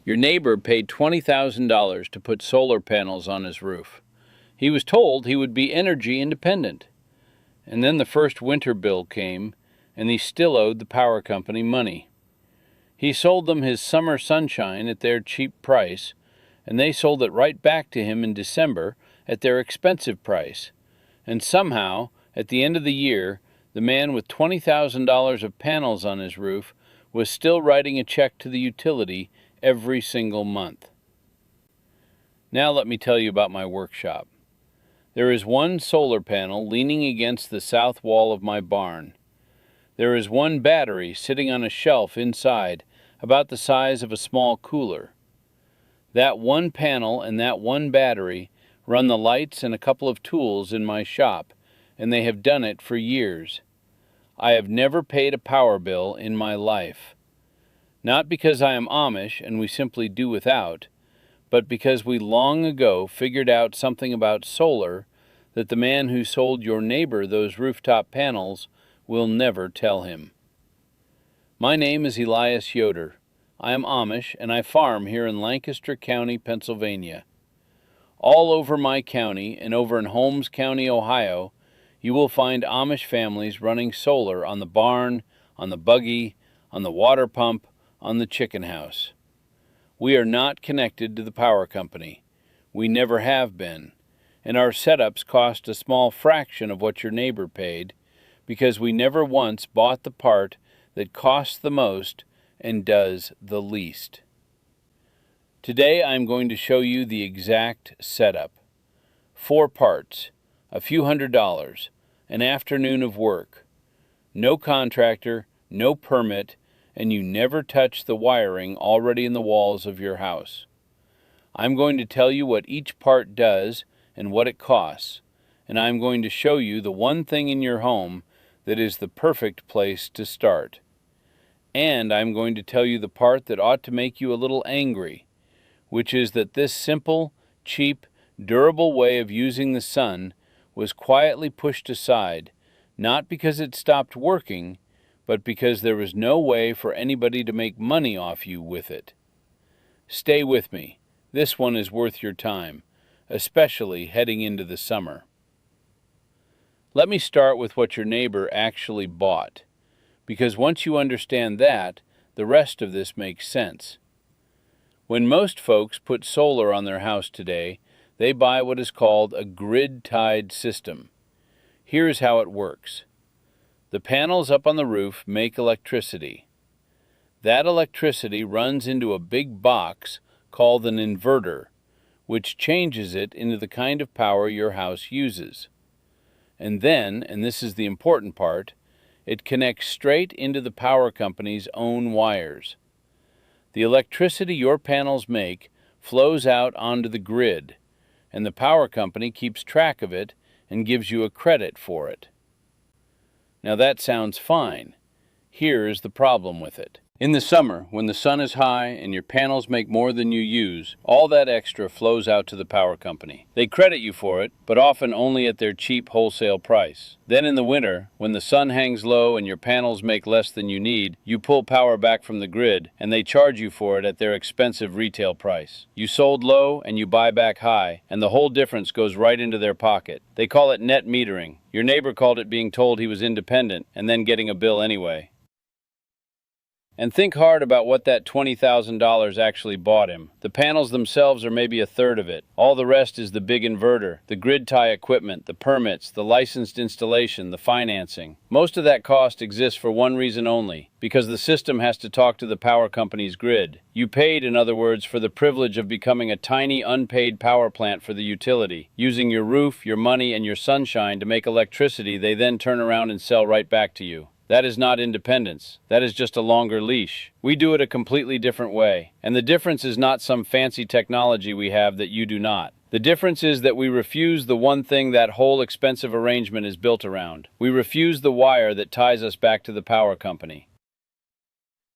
Your neighbor paid $20,000 to put solar panels on his roof. He was told he would be energy independent. And then the first winter bill came, and he still owed the power company money. He sold them his summer sunshine at their cheap price, and they sold it right back to him in December at their expensive price. And somehow, at the end of the year, the man with $20,000 of panels on his roof was still writing a check to the utility every single month. Now let me tell you about my workshop. There is one solar panel leaning against the south wall of my barn. There is one battery sitting on a shelf inside, about the size of a small cooler. That one panel and that one battery run the lights and a couple of tools in my shop, and they have done it for years. I have never paid a power bill in my life. Not because I am Amish and we simply do without, but because we long ago figured out something about solar that the man who sold your neighbor those rooftop panels will never tell him. My name is Elias Yoder. I am Amish and I farm here in Lancaster County, Pennsylvania. All over my county and over in Holmes County, Ohio, you will find Amish families running solar on the barn, on the buggy, on the water pump, on the chicken house. We are not connected to the power company. We never have been. And our setups cost a small fraction of what your neighbor paid, because we never once bought the part that costs the most and does the least. Today I'm going to show you the exact setup. 4 parts, a few $100s, an afternoon of work. No contractor, no permit, and you never touch the wiring already in the walls of your house. I'm going to tell you what each part does and what it costs, and I'm going to show you the one thing in your home that is the perfect place to start. And I'm going to tell you the part that ought to make you a little angry, which is that this simple, cheap, durable way of using the sun was quietly pushed aside, not because it stopped working, but because there was no way for anybody to make money off you with it. Stay with me. This one is worth your time, especially heading into the summer. Let me start with what your neighbor actually bought, because once you understand that, the rest of this makes sense. When most folks put solar on their house today, they buy what is called a grid-tied system. Here's how it works. The panels up on the roof make electricity. That electricity runs into a big box called an inverter, which changes it into the kind of power your house uses. And then, and this is the important part, it connects straight into the power company's own wires. The electricity your panels make flows out onto the grid, and the power company keeps track of it and gives you a credit for it. Now that sounds fine. Here's the problem with it. In the summer, when the sun is high and your panels make more than you use, all that extra flows out to the power company. They credit you for it, but often only at their cheap wholesale price. Then in the winter, when the sun hangs low and your panels make less than you need, you pull power back from the grid, and they charge you for it at their expensive retail price. You sold low and you buy back high, and the whole difference goes right into their pocket. They call it net metering. Your neighbor called it being told he was independent and then getting a bill anyway. And think hard about what that $20,000 actually bought him. The panels themselves are maybe a third of it. All the rest is the big inverter, the grid tie equipment, the permits, the licensed installation, the financing. Most of that cost exists for one reason only, because the system has to talk to the power company's grid. You paid, in other words, for the privilege of becoming a tiny unpaid power plant for the utility, using your roof, your money, and your sunshine to make electricity they then turn around and sell right back to you. That is not independence. That is just a longer leash. We do it a completely different way. And the difference is not some fancy technology we have that you do not. The difference is that we refuse the one thing that whole expensive arrangement is built around. We refuse the wire that ties us back to the power company.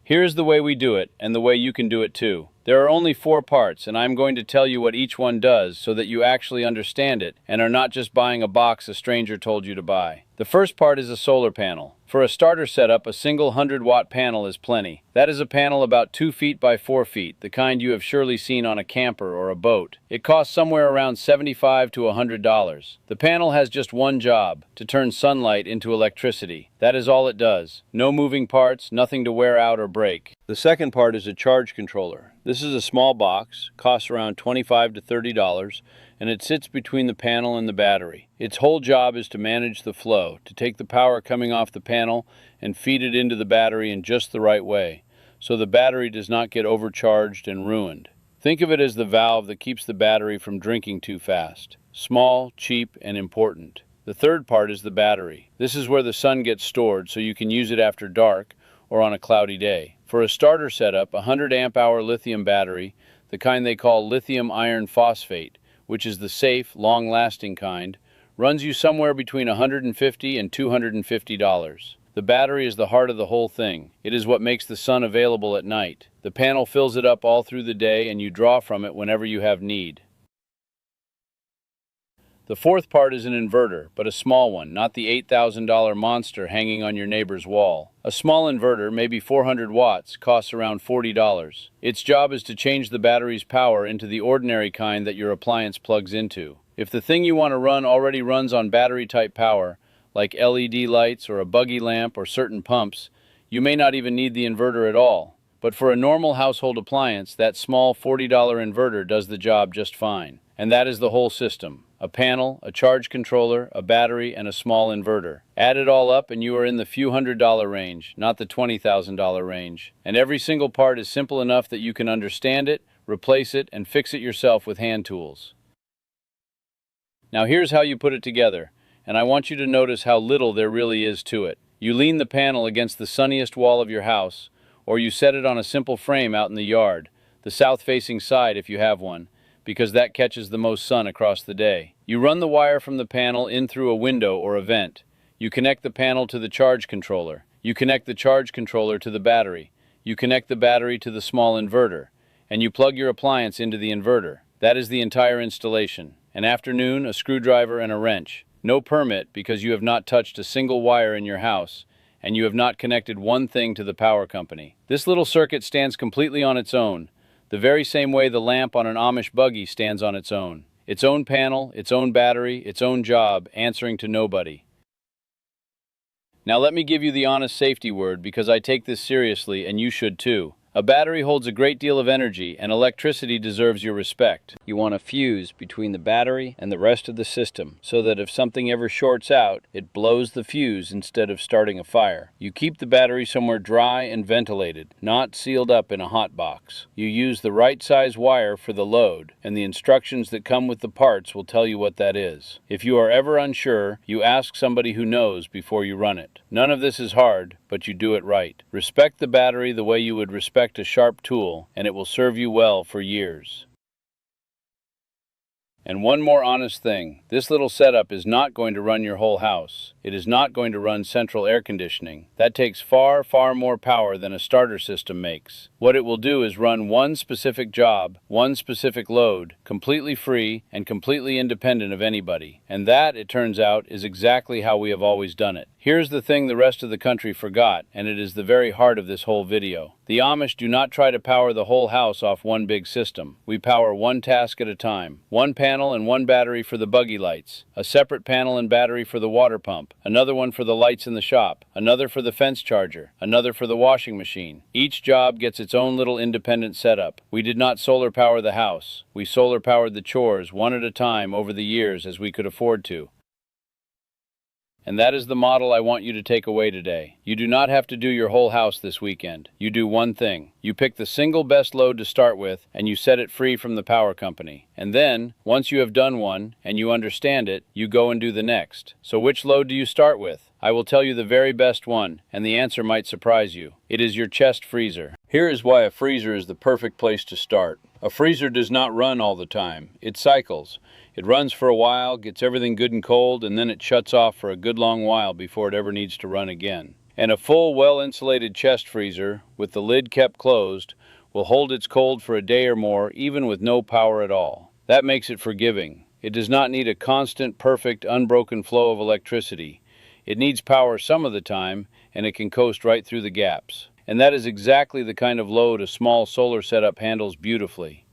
Here's the way we do it, and the way you can do it too. There are only 4 parts, and I'm going to tell you what each one does so that you actually understand it and are not just buying a box a stranger told you to buy. The first part is a solar panel. For a starter setup, a single 100-watt panel is plenty. That is a panel about 2 feet by 4 feet, the kind you have surely seen on a camper or a boat. It costs somewhere around $75 to $100. The panel has just one job: to turn sunlight into electricity. That is all it does. No moving parts, nothing to wear out or break. The second part is a charge controller. This is a small box, costs around $25 to $30, and it sits between the panel and the battery. Its whole job is to manage the flow, to take the power coming off the panel and feed it into the battery in just the right way, so the battery does not get overcharged and ruined. Think of it as the valve that keeps the battery from drinking too fast. Small, cheap, and important. The third part is the battery. This is where the sun gets stored so you can use it after dark or on a cloudy day. For a starter setup, a 100 amp hour lithium battery, the kind they call lithium iron phosphate, which is the safe, long-lasting kind, runs you somewhere between $150 and $250. The battery is the heart of the whole thing. It is what makes the sun available at night. The panel fills it up all through the day and you draw from it whenever you have need. The fourth part is an inverter, but a small one, not the $8,000 monster hanging on your neighbor's wall. A small inverter, maybe 400 watts, costs around $40. Its job is to change the battery's power into the ordinary kind that your appliance plugs into. If the thing you want to run already runs on battery-type power, like LED lights or a buggy lamp or certain pumps, you may not even need the inverter at all. But for a normal household appliance, that small $40 inverter does the job just fine. And that is the whole system. A panel, a charge controller, a battery, and a small inverter. Add it all up and you are in the few $100 range, not the $20,000 range. And every single part is simple enough that you can understand it, replace it, and fix it yourself with hand tools. Now here's how you put it together, and I want you to notice how little there really is to it. You lean the panel against the sunniest wall of your house, or you set it on a simple frame out in the yard, the south-facing side if you have one, because that catches the most sun across the day. You run the wire from the panel in through a window or a vent. You connect the panel to the charge controller. You connect the charge controller to the battery. You connect the battery to the small inverter. And you plug your appliance into the inverter. That is the entire installation. An afternoon, a screwdriver, and a wrench. No permit because you have not touched a single wire in your house, and you have not connected one thing to the power company. This little circuit stands completely on its own, the very same way the lamp on an Amish buggy stands on its own. Its own panel, its own battery, its own job, answering to nobody. Now let me give you the honest safety word because I take this seriously and you should too. A battery holds a great deal of energy, and electricity deserves your respect. You want a fuse between the battery and the rest of the system, so that if something ever shorts out, it blows the fuse instead of starting a fire. You keep the battery somewhere dry and ventilated, not sealed up in a hot box. You use the right size wire for the load, and the instructions that come with the parts will tell you what that is. If you are ever unsure, you ask somebody who knows before you run it. None of this is hard, but you do it right. Respect the battery the way you would respect a sharp tool, and it will serve you well for years. And one more honest thing, this little setup is not going to run your whole house. It is not going to run central air conditioning. That takes far, far more power than a starter system makes. What it will do is run one specific job, one specific load, completely free and completely independent of anybody. And that, it turns out, is exactly how we have always done it. Here's the thing the rest of the country forgot, and it is the very heart of this whole video. The Amish do not try to power the whole house off one big system. We power one task at a time. One panel and one battery for the buggy lights. A separate panel and battery for the water pump. Another one for the lights in the shop. Another for the fence charger. Another for the washing machine. Each job gets its own little independent setup. We did not solar power the house. We solar powered the chores one at a time over the years as we could afford to. And that is the model I want you to take away today. You do not have to do your whole house this weekend. You do one thing. You pick the single best load to start with, and you set it free from the power company. And then, once you have done one, and you understand it, you go and do the next. So which load do you start with? I will tell you the very best one, and the answer might surprise you. It is your chest freezer. Here is why a freezer is the perfect place to start. A freezer does not run all the time. It cycles. It runs for a while, gets everything good and cold, and then it shuts off for a good long while before it ever needs to run again. And a full, well-insulated chest freezer, with the lid kept closed, will hold its cold for a day or more, even with no power at all. That makes it forgiving. It does not need a constant, perfect, unbroken flow of electricity. It needs power some of the time, and it can coast right through the gaps. And that is exactly the kind of load a small solar setup handles beautifully.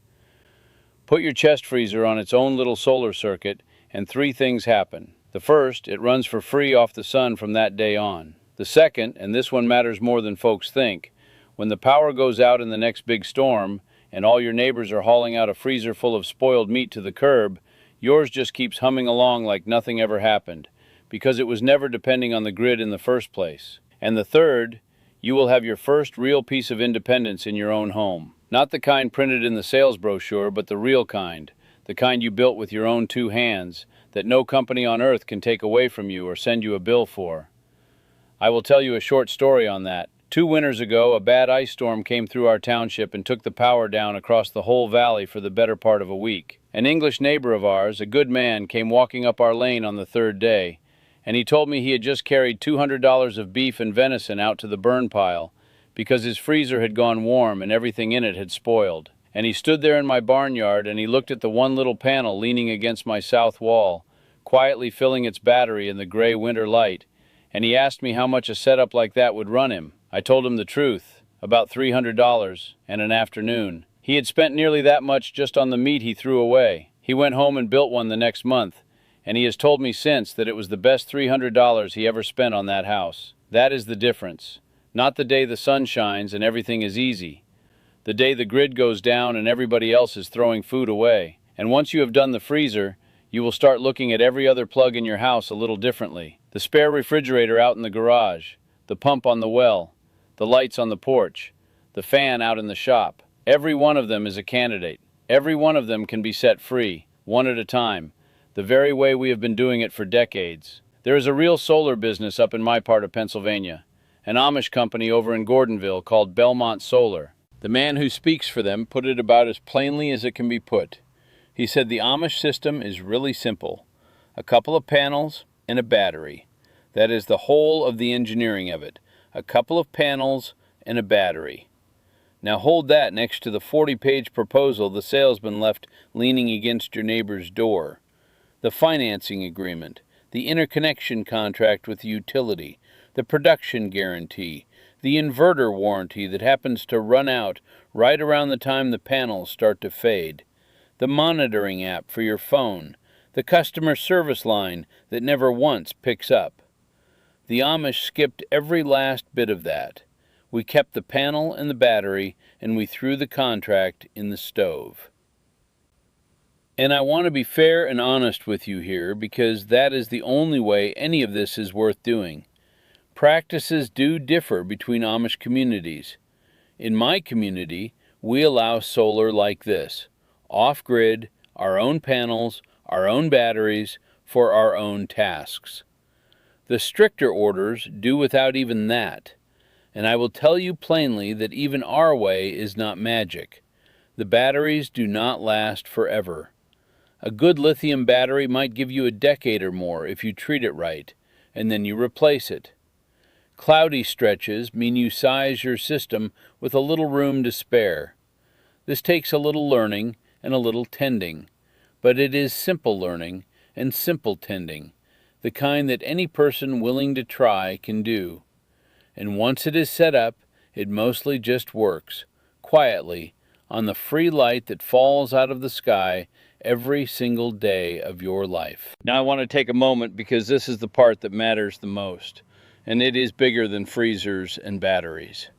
Put your chest freezer on its own little solar circuit, and three things happen. The first, it runs for free off the sun from that day on. The second, and this one matters more than folks think, when the power goes out in the next big storm, and all your neighbors are hauling out a freezer full of spoiled meat to the curb, yours just keeps humming along like nothing ever happened, because it was never depending on the grid in the first place. And the third, you will have your first real piece of independence in your own home. Not the kind printed in the sales brochure, but the real kind, the kind you built with your own two hands, that no company on earth can take away from you or send you a bill for. I will tell you a short story on that. 2 winters ago, a bad ice storm came through our township and took the power down across the whole valley for the better part of a week. An English neighbor of ours, a good man, came walking up our lane on the third day, and he told me he had just carried $200 of beef and venison out to the burn pile because his freezer had gone warm and everything in it had spoiled. And he stood there in my barnyard and he looked at the one little panel leaning against my south wall, quietly filling its battery in the gray winter light, and he asked me how much a setup like that would run him. I told him the truth, about $300 and an afternoon. He had spent nearly that much just on the meat he threw away. He went home and built one the next month, and he has told me since that it was the best $300 he ever spent on that house. That is the difference. Not the day the sun shines and everything is easy. The day the grid goes down and everybody else is throwing food away. And once you have done the freezer, you will start looking at every other plug in your house a little differently. The spare refrigerator out in the garage, the pump on the well, the lights on the porch, the fan out in the shop. Every one of them is a candidate. Every one of them can be set free, one at a time, the very way we have been doing it for decades. There is a real solar business up in my part of Pennsylvania, an Amish company over in Gordonville called Belmont Solar. The man who speaks for them put it about as plainly as it can be put. He said the Amish system is really simple. A couple of panels and a battery. That is the whole of the engineering of it. A couple of panels and a battery. Now hold that next to the 40-page proposal the salesman left leaning against your neighbor's door. The financing agreement, the interconnection contract with the utility, the production guarantee, the inverter warranty that happens to run out right around the time the panels start to fade, the monitoring app for your phone, the customer service line that never once picks up. The Amish skipped every last bit of that. We kept the panel and the battery, and we threw the contract in the stove. And I want to be fair and honest with you here, because that is the only way any of this is worth doing. Practices do differ between Amish communities. In my community, we allow solar like this: off-grid, our own panels, our own batteries, for our own tasks. The stricter orders do without even that, and I will tell you plainly that even our way is not magic. The batteries do not last forever. A good lithium battery might give you a decade or more if you treat it right, and then you replace it. Cloudy stretches mean you size your system with a little room to spare. This takes a little learning and a little tending, but it is simple learning and simple tending, the kind that any person willing to try can do. And once it is set up, it mostly just works, quietly, on the free light that falls out of the sky every single day of your life. Now I want to take a moment because this is the part that matters the most, and it is bigger than freezers and batteries.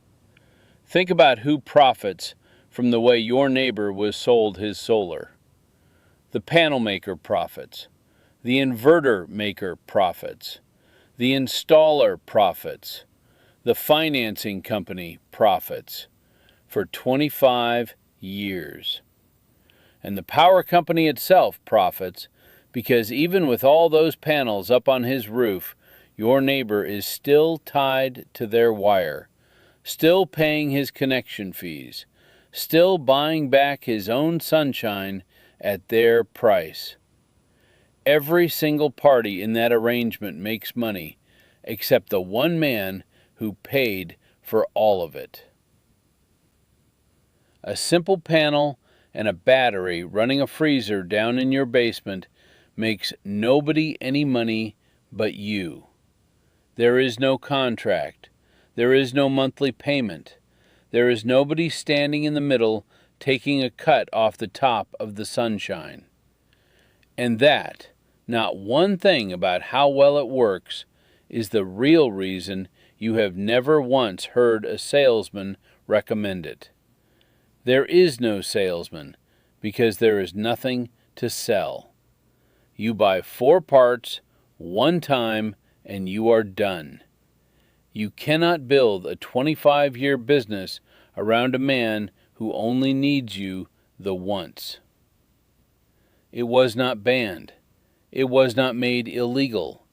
Think about who profits from the way your neighbor was sold his solar. The panel maker profits. The inverter maker profits. The installer profits. The financing company profits for 25 years. And the power company itself profits because even with all those panels up on his roof, your neighbor is still tied to their wire, still paying his connection fees, still buying back his own sunshine at their price. Every single party in that arrangement makes money, except the one man who paid for all of it. A simple panel and a battery running a freezer down in your basement makes nobody any money but you. There is no contract. There is no monthly payment. There is nobody standing in the middle taking a cut off the top of the sunshine. And that, not one thing about how well it works, is the real reason you have never once heard a salesman recommend it. There is no salesman because there is nothing to sell. You buy 4 parts, one time, and you are done. You cannot build a 25-year business around a man who only needs you the once. It was not banned. It was not made illegal.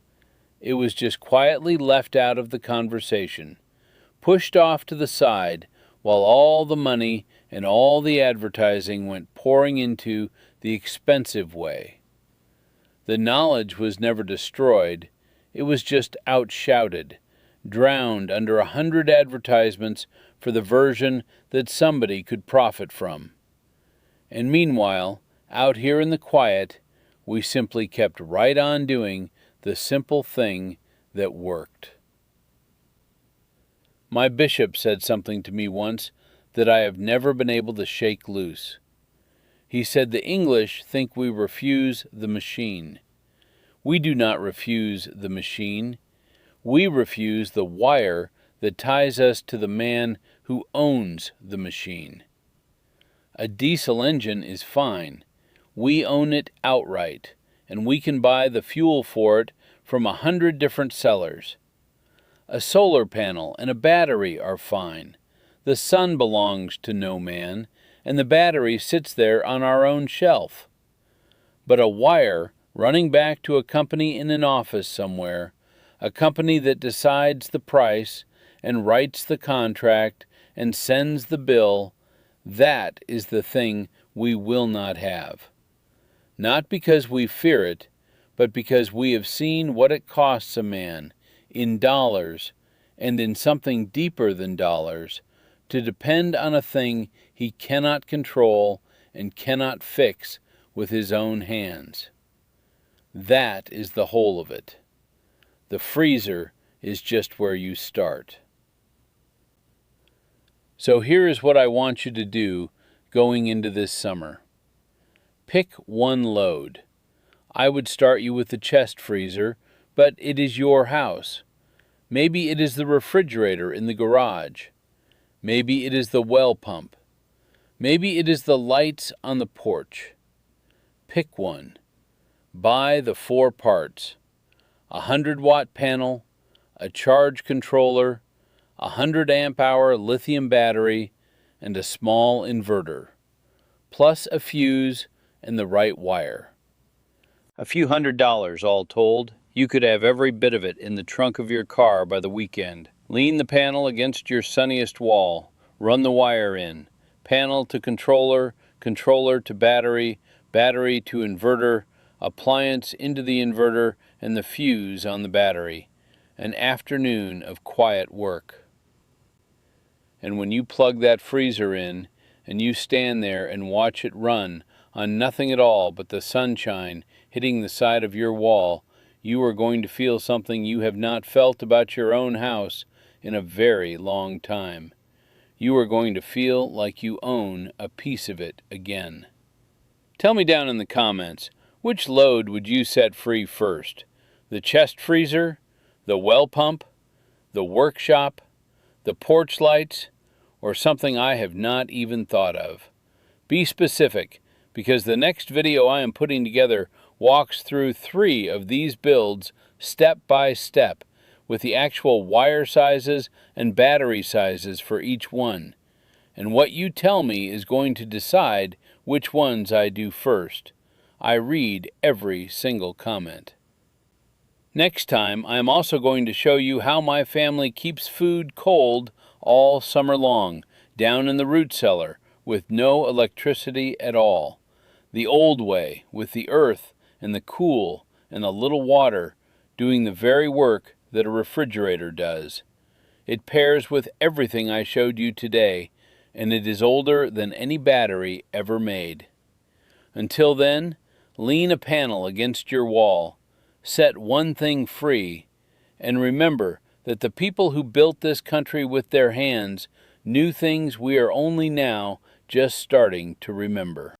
It was just quietly left out of the conversation, pushed off to the side while all the money and all the advertising went pouring into the expensive way. The knowledge was never destroyed. It was just outshouted, drowned under 100 advertisements for the version that somebody could profit from. And meanwhile, out here in the quiet, we simply kept right on doing the simple thing that worked. My bishop said something to me once that I have never been able to shake loose. He said the English think we refuse the machine. We do not refuse the machine. We refuse the wire that ties us to the man who owns the machine. A diesel engine is fine. We own it outright, and we can buy the fuel for it from 100 different sellers. A solar panel and a battery are fine. The sun belongs to no man, and the battery sits there on our own shelf. But a wire running back to a company in an office somewhere, a company that decides the price and writes the contract and sends the bill, that is the thing we will not have. Not because we fear it, but because we have seen what it costs a man, in dollars, and in something deeper than dollars, to depend on a thing he cannot control and cannot fix with his own hands. That is the whole of it. The freezer is just where you start. So here is what I want you to do going into this summer. Pick one load. I would start you with the chest freezer, but it is your house. Maybe it is the refrigerator in the garage. Maybe it is the well pump. Maybe it is the lights on the porch. Pick one. Buy the 4 parts. A 100-watt panel, a charge controller, a 100-amp-hour lithium battery, and a small inverter, plus a fuse and the right wire. A few $100 all told. You could have every bit of it in the trunk of your car by the weekend. Lean the panel against your sunniest wall. Run the wire in. Panel to controller, controller to battery, battery to inverter, appliance into the inverter, and the fuse on the battery. An afternoon of quiet work. And when you plug that freezer in, and you stand there and watch it run on nothing at all but the sunshine hitting the side of your wall, you are going to feel something you have not felt about your own house in a very long time. You are going to feel like you own a piece of it again. Tell me down in the comments, which load would you set free first? The chest freezer? The well pump? The workshop? The porch lights? Or something I have not even thought of? Be specific, because the next video I am putting together walks through 3 of these builds step by step, with the actual wire sizes and battery sizes for each one. And what you tell me is going to decide which ones I do first. I read every single comment. Next time, I am also going to show you how my family keeps food cold all summer long, down in the root cellar, with no electricity at all. The old way, with the earth and the cool and a little water, doing the very work that a refrigerator does. It pairs with everything I showed you today, and it is older than any battery ever made. Until then, lean a panel against your wall, set one thing free, And remember that the people who built this country with their hands knew things we are only now just starting to remember.